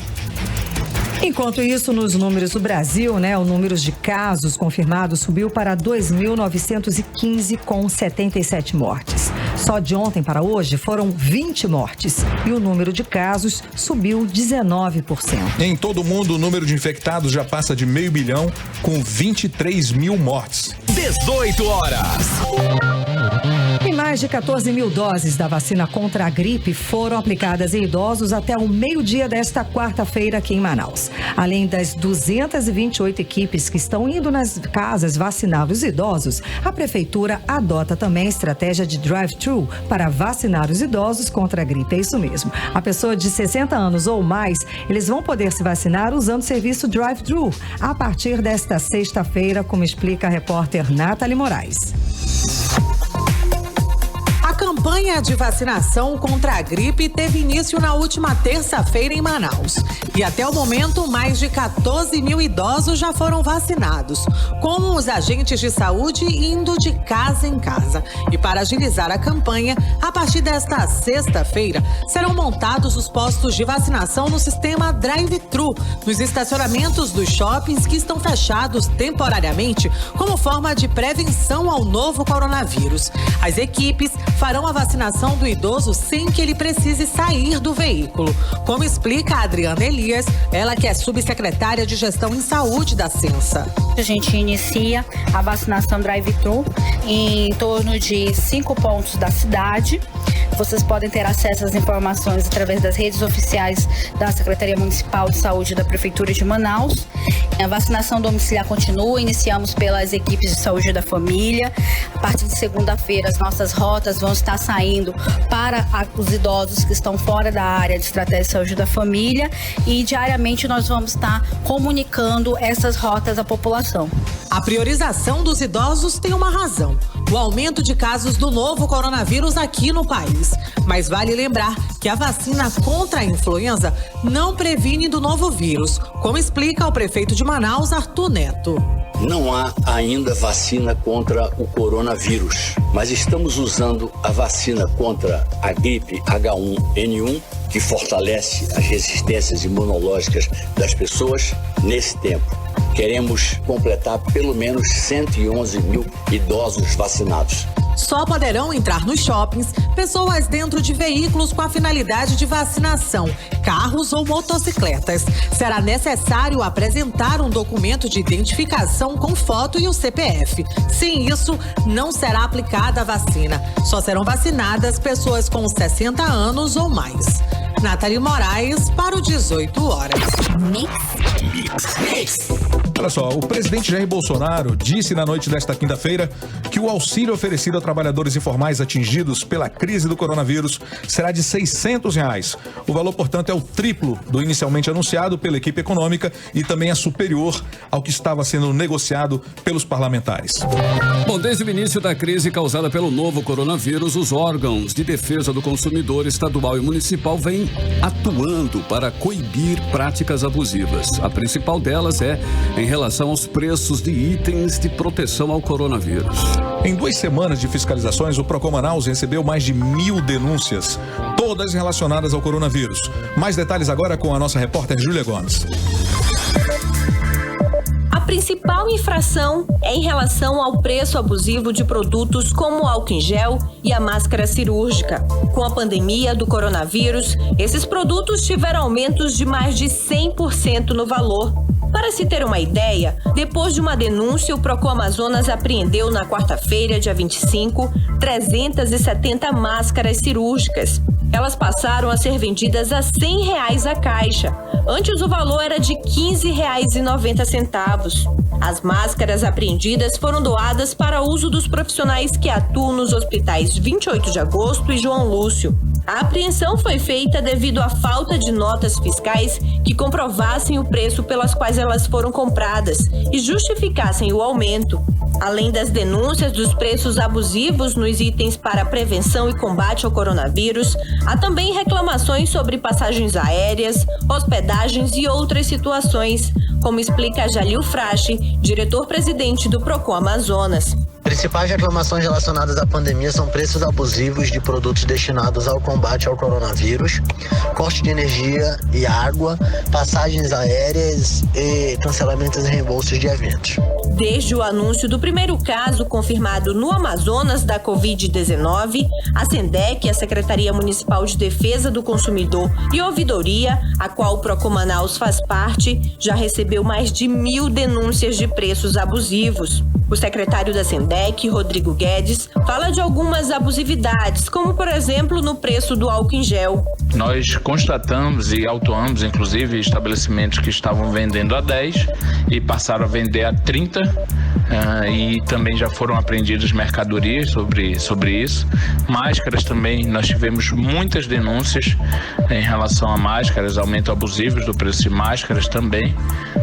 enquanto isso, nos números do Brasil, o número de casos confirmados subiu para 2.915 com 77 mortes. Só de ontem para hoje foram 20 mortes e o número de casos subiu 19%. Em todo o mundo, o número de infectados já passa de 500 milhão, com 23 mil mortes. 18 horas. E mais de 14 mil doses da vacina contra a gripe foram aplicadas em idosos até o meio-dia desta quarta-feira aqui em Manaus. Além das 228 equipes que estão indo nas casas vacinar os idosos, a Prefeitura adota também a estratégia de drive-thru para vacinar os idosos contra a gripe. É isso mesmo. A pessoa de 60 anos ou mais, eles vão poder se vacinar usando o serviço drive-thru a partir desta sexta-feira, como explica a repórter Nathalie Moraes. A campanha de vacinação contra a gripe teve início na última terça-feira em Manaus. E até o momento, mais de 14 mil idosos já foram vacinados, com os agentes de saúde indo de casa em casa. E para agilizar a campanha, a partir desta sexta-feira, serão montados os postos de vacinação no sistema drive-thru, nos estacionamentos dos shoppings que estão fechados temporariamente como forma de prevenção ao novo coronavírus. As equipes farão a vacinação do idoso sem que ele precise sair do veículo. Como explica a Adriana Elias, ela que é subsecretária de Gestão em Saúde da Censa. A gente inicia a vacinação drive-thru em torno de 5 pontos da cidade. Vocês podem ter acesso às informações através das redes oficiais da Secretaria Municipal de Saúde da Prefeitura de Manaus. A vacinação domiciliar continua, iniciamos pelas equipes de saúde da família. A partir de segunda-feira, as nossas rotas vão estar saindo para os idosos que estão fora da área de estratégia de saúde da família e diariamente nós vamos estar comunicando essas rotas à população. A priorização dos idosos tem uma razão: o aumento de casos do novo coronavírus aqui no país. Mas vale lembrar que a vacina contra a influenza não previne do novo vírus, como explica o prefeito de Manaus, Arthur Neto. Não há ainda vacina contra o coronavírus, mas estamos usando a vacina contra a gripe H1N1, que fortalece as resistências imunológicas das pessoas nesse tempo. Queremos completar pelo menos 111 mil idosos vacinados. Só poderão entrar nos shoppings pessoas dentro de veículos com a finalidade de vacinação, carros ou motocicletas. Será necessário apresentar um documento de identificação com foto e o CPF. Sem isso, não será aplicada a vacina. Só serão vacinadas pessoas com 60 anos ou mais. Nathalie Moraes para o 18 horas. Olha só, o presidente Jair Bolsonaro disse na noite desta quinta-feira que o auxílio oferecido a trabalhadores informais atingidos pela crise do coronavírus será de R$ 600. O valor, portanto, é o triplo do inicialmente anunciado pela equipe econômica e também é superior ao que estava sendo negociado pelos parlamentares. Bom, desde o início da crise causada pelo novo coronavírus, os órgãos de defesa do consumidor estadual e municipal vêm atuando para coibir práticas abusivas. A principal delas é em relação aos preços de itens de proteção ao coronavírus. Em 2 semanas de fiscalizações, o Procon Manaus recebeu mais de 1.000 denúncias, todas relacionadas ao coronavírus. Mais detalhes agora com a nossa repórter Júlia Gomes. A principal infração é em relação ao preço abusivo de produtos como o álcool em gel e a máscara cirúrgica. Com a pandemia do coronavírus, esses produtos tiveram aumentos de mais de 100% no valor. Para se ter uma ideia, depois de uma denúncia, o Procon Amazonas apreendeu na quarta-feira, dia 25, 370 máscaras cirúrgicas. Elas passaram a ser vendidas a R$ 100 a caixa. Antes o valor era de R$ 15,90. As máscaras apreendidas foram doadas para uso dos profissionais que atuam nos hospitais 28 de agosto e João Lúcio. A apreensão foi feita devido à falta de notas fiscais que comprovassem o preço pelas quais elas foram compradas e justificassem o aumento. Além das denúncias dos preços abusivos nos itens para prevenção e combate ao coronavírus, há também reclamações sobre passagens aéreas, hospedagens e outras situações, como explica Jalil Frache, diretor-presidente do Procon Amazonas. Principais reclamações relacionadas à pandemia são preços abusivos de produtos destinados ao combate ao coronavírus, corte de energia e água, passagens aéreas e cancelamentos e reembolsos de eventos. Desde o anúncio do primeiro caso confirmado no Amazonas da Covid-19, a SENDEC, a Secretaria Municipal de Defesa do Consumidor e Ouvidoria, a qual o Procon Manaus faz parte, já recebeu mais de 1.000 denúncias de preços abusivos. O secretário da SENDEC, Rodrigo Guedes, fala de algumas abusividades, como, por exemplo, no preço do álcool em gel. Nós constatamos e autuamos, inclusive, estabelecimentos que estavam vendendo a 10 e passaram a vender a 30 e também já foram apreendidas mercadorias sobre isso. Máscaras também, nós tivemos muitas denúncias em relação a máscaras, aumento abusivos do preço de máscaras também.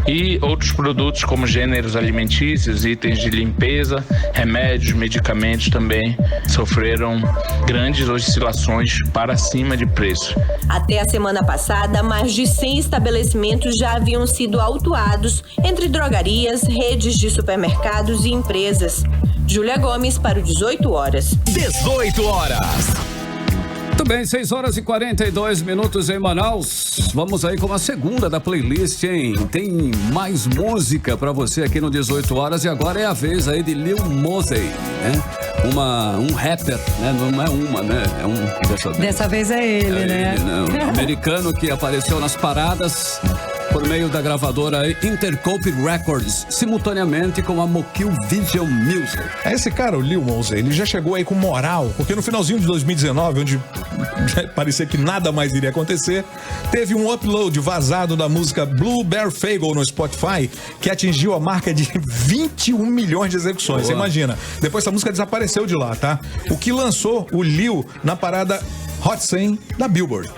E outros produtos como gêneros alimentícios, itens de limpeza, remédios, medicamentos também sofreram grandes oscilações para cima de preço. Até a semana passada, mais de 100 estabelecimentos já haviam sido autuados entre drogarias, redes de supermercados e empresas. Júlia Gomes para o 18 horas. 18 horas. Muito bem, 6 horas e 42 minutos em Manaus. Vamos aí com a segunda da playlist, hein? Tem mais música pra você aqui no 18 horas e agora é a vez aí de Lil Mosey, né? um rapper, né? Não é uma, né? É um... Dessa vez é ele, né? Ele, um americano que apareceu nas paradas por meio da gravadora Interscope Records, simultaneamente com a Mokil Vision Music. Esse cara, o Lil Mosey, ele já chegou aí com moral, porque no finalzinho de 2019, onde parecia que nada mais iria acontecer, teve um upload vazado da música Blueberry Faygo no Spotify, que atingiu a marca de 21 milhões de execuções. Você imagina. Depois essa música desapareceu de lá, tá? O que lançou o Lil na parada Hot 100 da Billboard.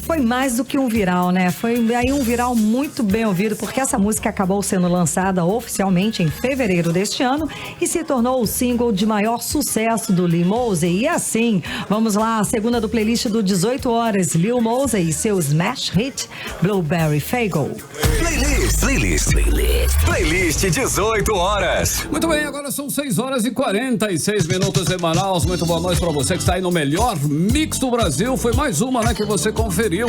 Foi mais do que um viral, né? Foi aí um viral muito bem ouvido, porque essa música acabou sendo lançada oficialmente em fevereiro deste ano e se tornou o single de maior sucesso do Lil Mosey. E assim, vamos lá, a segunda do playlist do 18 horas, Lil Mosey e seu smash hit Blueberry Faygo. Playlist 18 horas. Muito bem, agora são 6 horas e 46 minutos em Manaus. Muito boa noite pra você que está aí no melhor mix do Brasil. Foi mais uma, né, que você conferiu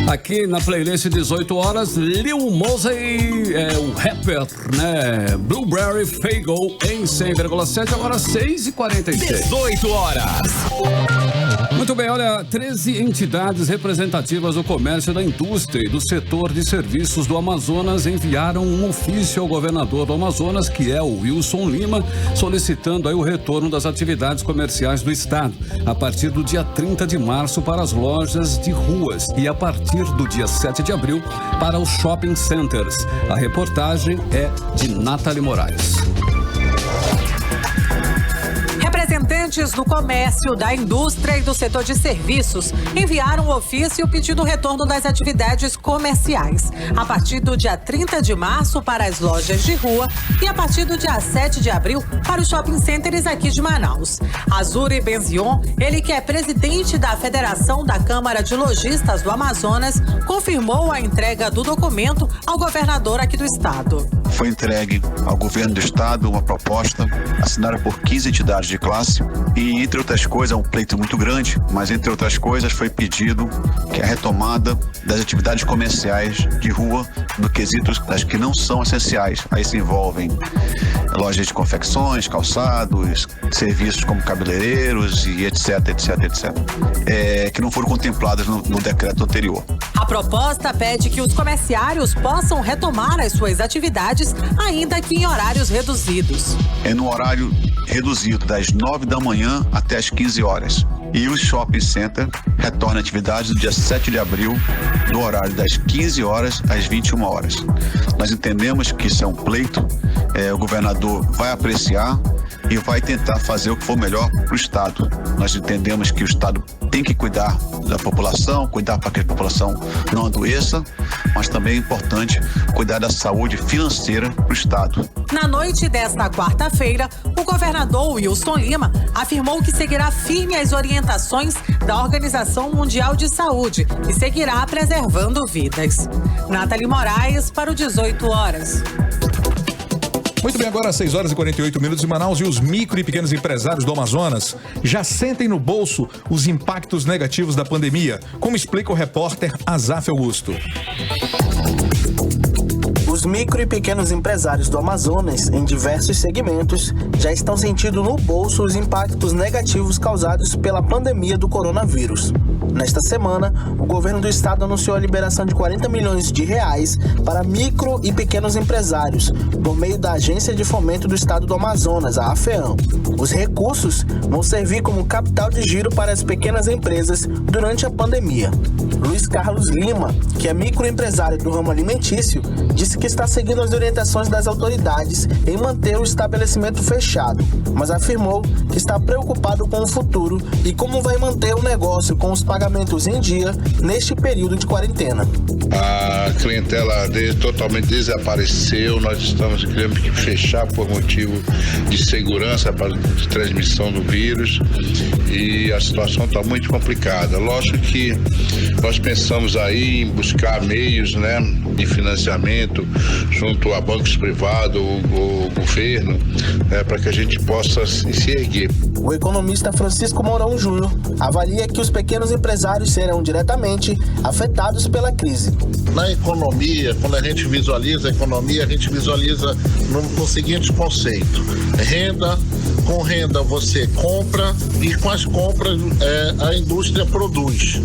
aqui na playlist 18 horas. Lil Mosey, o rapper, né? Blueberry Faygo em 100,7, agora 6h46. 18 horas. Muito bem, olha, 13 entidades representativas do comércio, da indústria e do setor de serviços do Amazonas enviaram um ofício ao governador do Amazonas, que é o Wilson Lima, solicitando aí o retorno das atividades comerciais do estado a partir do dia 30 de março para as lojas de ruas e a partir do dia 7 de abril para os shopping centers. A reportagem é de Nathalie Moraes. Representantes do comércio, da indústria e do setor de serviços enviaram um ofício pedindo o retorno das atividades comerciais a partir do dia 30 de março para as lojas de rua e a partir do dia 7 de abril para os shopping centers aqui de Manaus. Azuri Benzion, ele que é presidente da Federação da Câmara de Lojistas do Amazonas, confirmou a entrega do documento ao governador aqui do estado. Foi entregue ao governo do estado uma proposta assinada por 15 entidades de classe e, entre outras coisas, é um pleito muito grande, mas entre outras coisas foi pedido que a retomada das atividades comerciais de rua no quesito das que não são essenciais. Aí se envolvem lojas de confecções, calçados, serviços como cabeleireiros e etc, que não foram contempladas no decreto anterior. A proposta pede que os comerciários possam retomar as suas atividades, ainda que em horários reduzidos. É no horário reduzido das 9 da manhã até as 15 horas. E o shopping center retorna à atividade no dia 7 de abril, no horário das 15 horas às 21 horas. Nós entendemos que isso é um pleito, o governador vai apreciar e vai tentar fazer o que for melhor para o Estado. Nós entendemos que o Estado tem que cuidar da população, cuidar para que a população não adoeça, mas também é importante cuidar da saúde financeira para o Estado. Na noite desta quarta-feira, o governador Wilson Lima afirmou que seguirá firme as orientações da Organização Mundial de Saúde e seguirá preservando vidas. Nathalie Moraes para o 18 horas. Muito bem, agora 6 horas e 48 minutos em Manaus, e os micro e pequenos empresários do Amazonas já sentem no bolso os impactos negativos da pandemia, como explica o repórter Azaf Augusto. Os micro e pequenos empresários do Amazonas, em diversos segmentos, já estão sentindo no bolso os impactos negativos causados pela pandemia do coronavírus. Nesta semana, o governo do estado anunciou a liberação de 40 milhões de reais para micro e pequenos empresários, por meio da Agência de Fomento do Estado do Amazonas, a AFEAM. Os recursos vão servir como capital de giro para as pequenas empresas durante a pandemia. Luiz Carlos Lima, que é microempresário do ramo alimentício, disse que está seguindo as orientações das autoridades em manter o estabelecimento fechado, mas afirmou que está preocupado com o futuro e como vai manter o negócio com os pagamentos em dia neste período de quarentena. A clientela totalmente desapareceu, nós estamos tendo que fechar por motivo de segurança para a transmissão do vírus e a situação está muito complicada. Lógico que nós pensamos aí em buscar meios, né, de financiamento junto a bancos privados ou governo, para que a gente possa se erguer. O economista Francisco Mourão Júnior avalia que os pequenos empresários serão diretamente afetados pela crise. Na economia, quando a gente visualiza a economia, a gente visualiza no seguinte conceito: renda Com renda você compra e com as compras a indústria produz.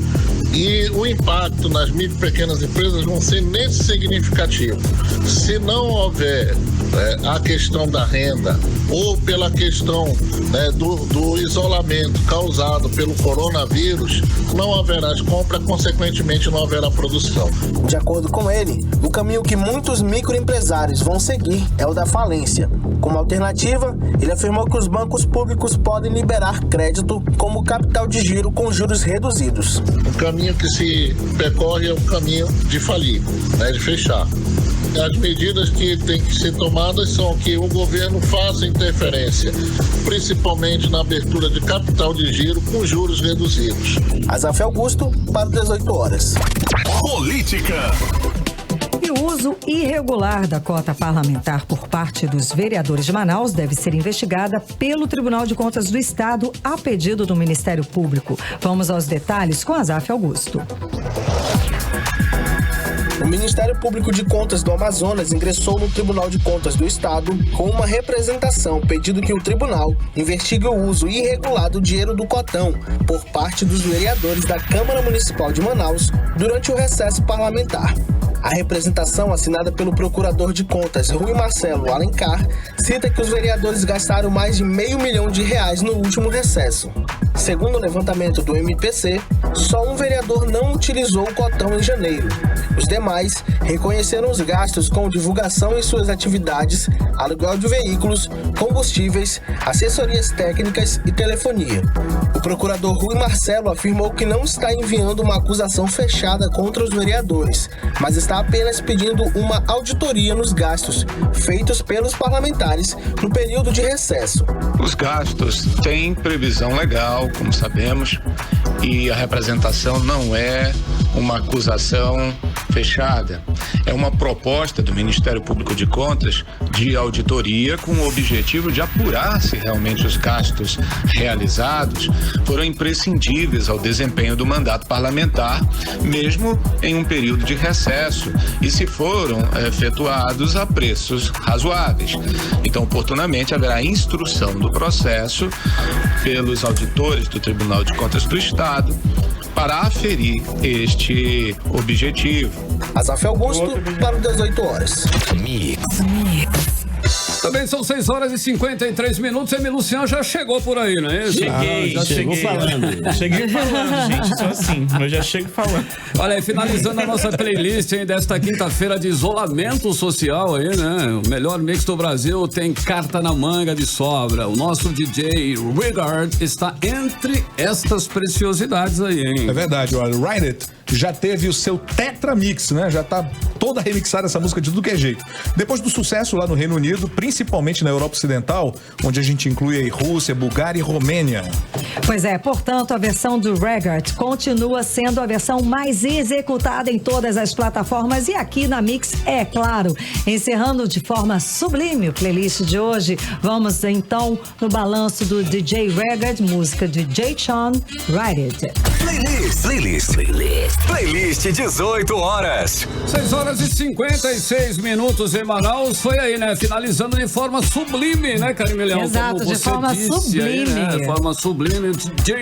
E o impacto nas micro e pequenas empresas vão ser nesse significativo. Se não houver a questão da renda ou pela questão do isolamento causado pelo coronavírus, não haverá as compras, consequentemente não haverá produção. De acordo com ele, o caminho que muitos microempresários vão seguir é o da falência. Como alternativa, ele afirmou que os bancos públicos podem liberar crédito como capital de giro com juros reduzidos. O caminho que se percorre é o caminho de falir, de fechar. As medidas que têm que ser tomadas são que o governo faça interferência, principalmente na abertura de capital de giro com juros reduzidos. Azaf Augusto, para 18 horas. Política. E o uso irregular da cota parlamentar por parte dos vereadores de Manaus deve ser investigada pelo Tribunal de Contas do Estado a pedido do Ministério Público. Vamos aos detalhes com Azaf Augusto. O Ministério Público de Contas do Amazonas ingressou no Tribunal de Contas do Estado com uma representação pedindo que o tribunal investigue o uso irregular do dinheiro do cotão por parte dos vereadores da Câmara Municipal de Manaus durante o recesso parlamentar. A representação, assinada pelo procurador de contas Rui Marcelo Alencar, cita que os vereadores gastaram mais de R$500 milhão no último recesso. Segundo o levantamento do MPC, só um vereador não utilizou o cotão em janeiro. Os demais reconheceram os gastos com divulgação em suas atividades, aluguel de veículos, combustíveis, assessorias técnicas e telefonia. O procurador Rui Marcelo afirmou que não está enviando uma acusação fechada contra os vereadores, mas está apenas pedindo uma auditoria nos gastos feitos pelos parlamentares no período de recesso. Os gastos têm previsão legal, como sabemos, e a representação não é uma acusação fechada. É uma proposta do Ministério Público de Contas de auditoria com o objetivo de apurar se realmente os gastos realizados foram imprescindíveis ao desempenho do mandato parlamentar, mesmo em um período de recesso, e se foram efetuados a preços razoáveis. Então, oportunamente, haverá instrução do processo pelos auditores do Tribunal de Contas do Estado para aferir este objetivo. Azaf Augusto, para 18 horas. Também são 6 horas e 53 minutos. E Luciano já chegou por aí, não é isso? Cheguei falando. Cheguei falando, gente. Só assim, eu já chego falando. Olha aí, finalizando a nossa playlist aí desta quinta-feira de isolamento social aí, né? O melhor mix do Brasil tem carta na manga de sobra. O nosso DJ Rigard está entre estas preciosidades aí, hein? É verdade, olha, Ride It já teve o seu Tetra Mix, né? Já tá toda remixada essa música de tudo que é jeito. Depois do sucesso lá no Reino Unido, principalmente na Europa Ocidental, onde a gente inclui aí Rússia, Bulgária e Romênia. Pois é, portanto, a versão do Regard continua sendo a versão mais executada em todas as plataformas e aqui na Mix, é claro. Encerrando de forma sublime o playlist de hoje, vamos então no balanço do DJ Regard, música de Jay Sean, Ride It. Playlist 18 horas. 6 horas e 56 minutos em Manaus. Foi aí, né? Finalizando de forma sublime, né, Carimilhão? Exato, de forma sublime. Aí, né? De forma sublime. J.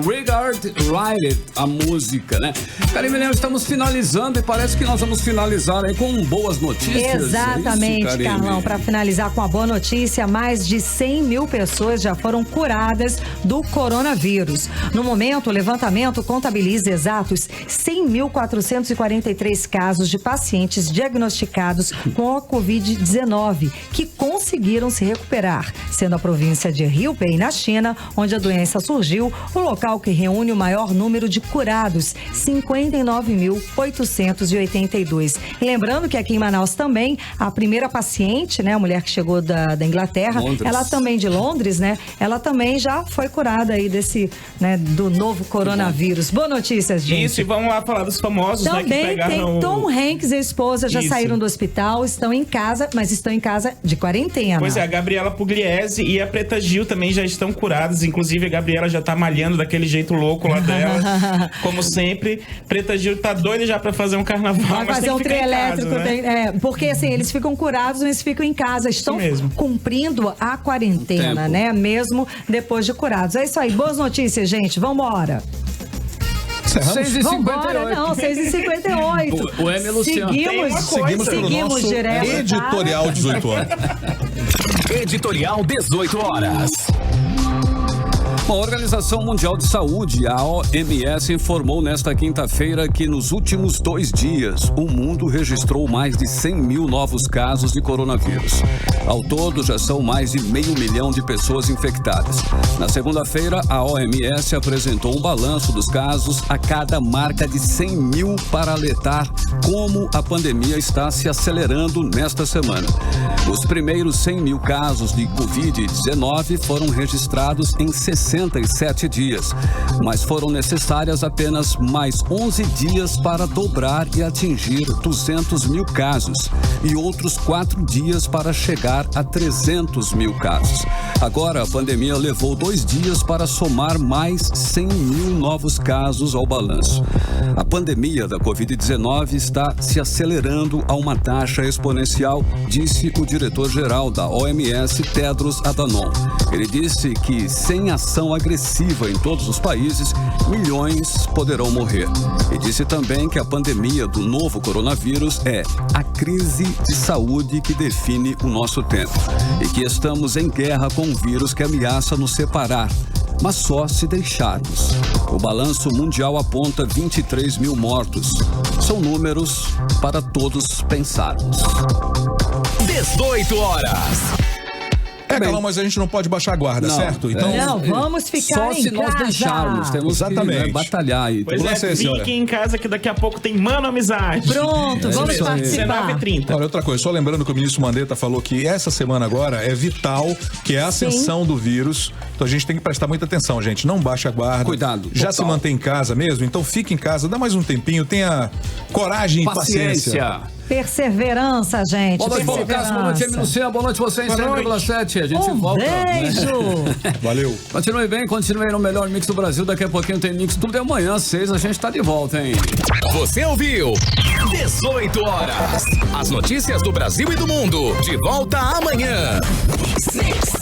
Rigard, Ride It, a música, né? Carimilhão, estamos finalizando e parece que nós vamos finalizar aí com boas notícias. Exatamente, é isso, Carlão. Para finalizar com a boa notícia, mais de 100 mil pessoas já foram curadas do coronavírus. No momento, o levantamento contabiliza exatos 100.443 casos de pacientes diagnosticados com a Covid-19 que conseguiram se recuperar, sendo a província de Hubei, na China, onde a doença surgiu, o local que reúne o maior número de curados, 59.882. E lembrando que aqui em Manaus também, a primeira paciente, né, a mulher que chegou da Inglaterra, Londres. Ela também de Londres, né, ela também já foi curada aí desse, né, do novo coronavírus. Boa notícia, gente. Isso, e vamos vamos lá falar dos famosos, né, que Também pegaram... tem Tom Hanks e a esposa, já Isso. saíram do hospital, estão em casa, mas estão em casa de quarentena. Pois é, a Gabriela Pugliese e a Preta Gil também já estão curadas. Inclusive, a Gabriela já tá malhando daquele jeito louco lá dela. Como sempre. Preta Gil tá doida já pra fazer um carnaval. Vai mas fazer tem um que ficar trio em casa, elétrico. né? Porque assim, eles ficam curados, mas ficam em casa. Estão cumprindo a quarentena, né? Mesmo depois de curados. É isso aí. Boas notícias, gente. Vambora. 6h58. Vambora, não, 6h58. O M. Luciano. Seguimos pelo nosso direto. editorial 18 horas. Editorial 18 horas. A Organização Mundial de Saúde, a OMS, informou nesta quinta-feira que nos últimos 2 dias o mundo registrou mais de 100 mil novos casos de coronavírus. Ao todo, já são mais de 500 mil de pessoas infectadas. Na segunda-feira, a OMS apresentou um balanço dos casos a cada marca de 100 mil para alertar como a pandemia está se acelerando nesta semana. Os primeiros 100 mil casos de Covid-19 foram registrados em 67 dias, mas foram necessárias apenas mais 11 dias para dobrar e atingir 200 mil casos e outros 4 dias para chegar a 300 mil casos. Agora, a pandemia levou 2 dias para somar mais 100 mil novos casos ao balanço. A pandemia da Covid-19 está se acelerando a uma taxa exponencial, disse o diretor-geral da OMS, Tedros Adhanom. Ele disse que sem ação agressiva em todos os países, milhões poderão morrer. E disse também que a pandemia do novo coronavírus é a crise de saúde que define o nosso tempo e que estamos em guerra com um vírus que ameaça nos separar, mas só se deixarmos. O balanço mundial aponta 23 mil mortos. São números para todos pensarmos. 18 horas. Calma, mas a gente não pode baixar a guarda, certo? Então, não, vamos ficar só em se casa. nós deixarmos. Temos Exatamente. que batalhar aí. Pois fiquem em casa que daqui a pouco tem Mano Amizade. Pronto, vamos participar. 19h30. Olha, outra coisa, só lembrando que o ministro Mandetta falou que essa semana agora é vital, que é a ascensão do vírus. Então a gente tem que prestar muita atenção, gente. Não baixe a guarda. Cuidado. Já se mantém em casa mesmo, então fique em casa, dá mais um tempinho, tenha coragem e paciência. Perseverança, gente. Boa noite, Paulo Castro. Boa noite, Luciano. Boa noite, você em 100,7. A gente volta. Beijo. Valeu. Continue bem, continue aí no melhor mix do Brasil. Daqui a pouquinho tem mix tudo. E amanhã, às 6, a gente tá de volta, hein? Você ouviu 18 horas. As notícias do Brasil e do mundo. De volta amanhã. Mix.